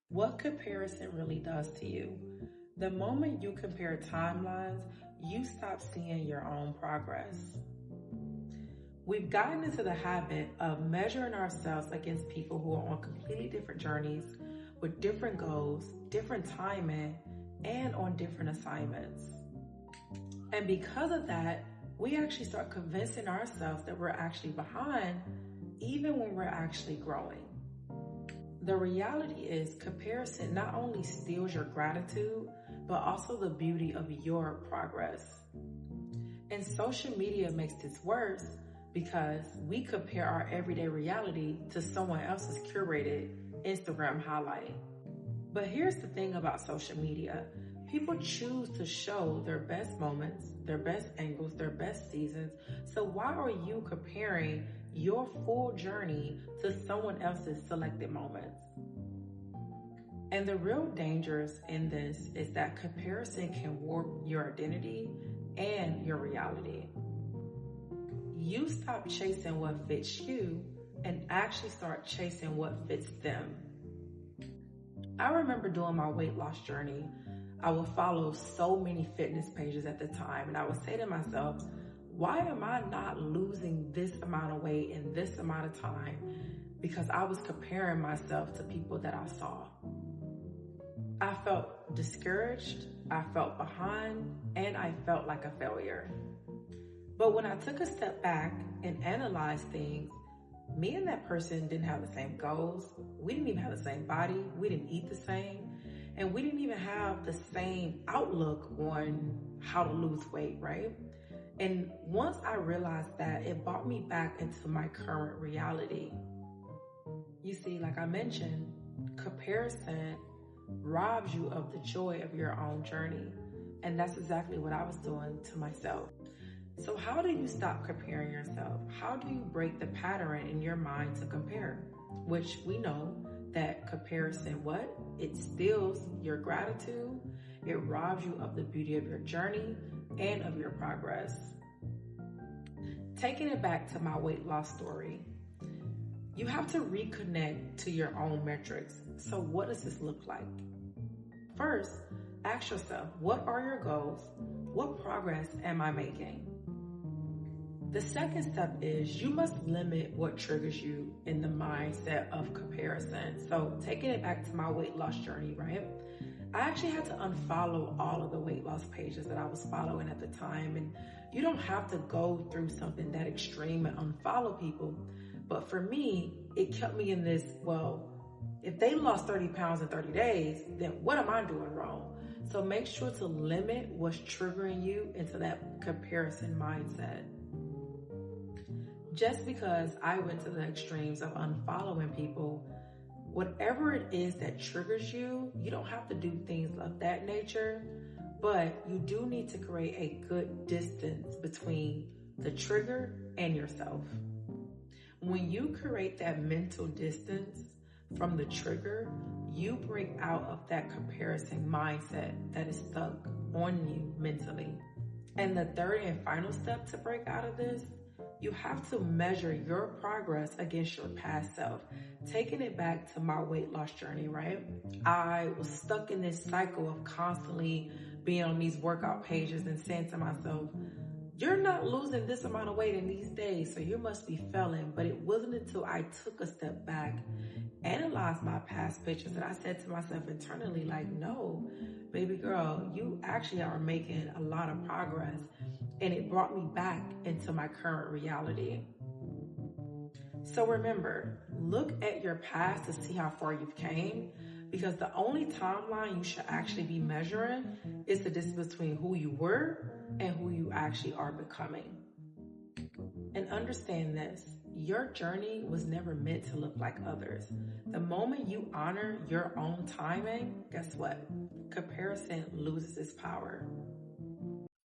What comparison really does to you. The moment you compare timelines, you stop seeing your own progress. We've gotten into the habit of measuring ourselves against people who are on completely different journeys, with different goals, different timing, and on different assignments. And because of that, we actually start convincing ourselves that we're actually behind, even when we're actually growing. The reality is, comparison not only steals your gratitude, but also the beauty of your progress. And social media makes this worse because we compare our everyday reality to someone else's curated Instagram highlight. But here's the thing about social media. People choose to show their best moments, their best angles, their best seasons. So why are you comparing your full journey to someone else's selected moments? And the real dangers in this is that comparison can warp your identity and your reality. You stop chasing what fits you and actually start chasing what fits them. I remember doing my weight loss journey. I would follow so many fitness pages at the time, and I would say to myself, why am I not losing this amount of weight in this amount of time? Because I was comparing myself to people that I saw. I felt discouraged, I felt behind, and I felt like a failure. But when I took a step back and analyzed things, me and that person didn't have the same goals. We didn't even have the same body. We didn't eat the same. And we didn't even have the same outlook on how to lose weight, right? And once I realized that, it brought me back into my current reality. You see, like I mentioned, comparison robs you of the joy of your own journey. And that's exactly what I was doing to myself. So how do you stop comparing yourself? How do you break the pattern in your mind to compare? Which we know that comparison, it steals your gratitude, it robs you of the beauty of your journey and of your progress. Taking it back to my weight loss story, you have to reconnect to your own metrics. So what does this look like? First, ask yourself, what are your goals? What progress am I making? The second step is you must limit what triggers you in the mindset of comparison. So taking it back to my weight loss journey, right? I actually had to unfollow all of the weight loss pages that I was following at the time. And you don't have to go through something that extreme and unfollow people. But for me, it kept me in this, well, if they lost 30 pounds in 30 days, then what am I doing wrong? So make sure to limit what's triggering you into that comparison mindset. Just because I went to the extremes of unfollowing people, whatever it is that triggers you, you don't have to do things of that nature, but you do need to create a good distance between the trigger and yourself. When you create that mental distance from the trigger, you break out of that comparison mindset that is stuck on you mentally. And the third and final step to break out of this, you have to measure your progress against your past self. Taking it back to my weight loss journey, right? I was stuck in this cycle of constantly being on these workout pages and saying to myself, you're not losing this amount of weight in these days, so you must be failing. But it wasn't until I took a step back, analyzed my past pictures, that I said to myself internally, like, no, baby girl, you actually are making a lot of progress. And it brought me back into my current reality. So remember, look at your past to see how far you've came, because the only timeline you should actually be measuring is the distance between who you were and who you actually are becoming. And understand this, your journey was never meant to look like others. The moment you honor your own timing, guess what? Comparison loses its power.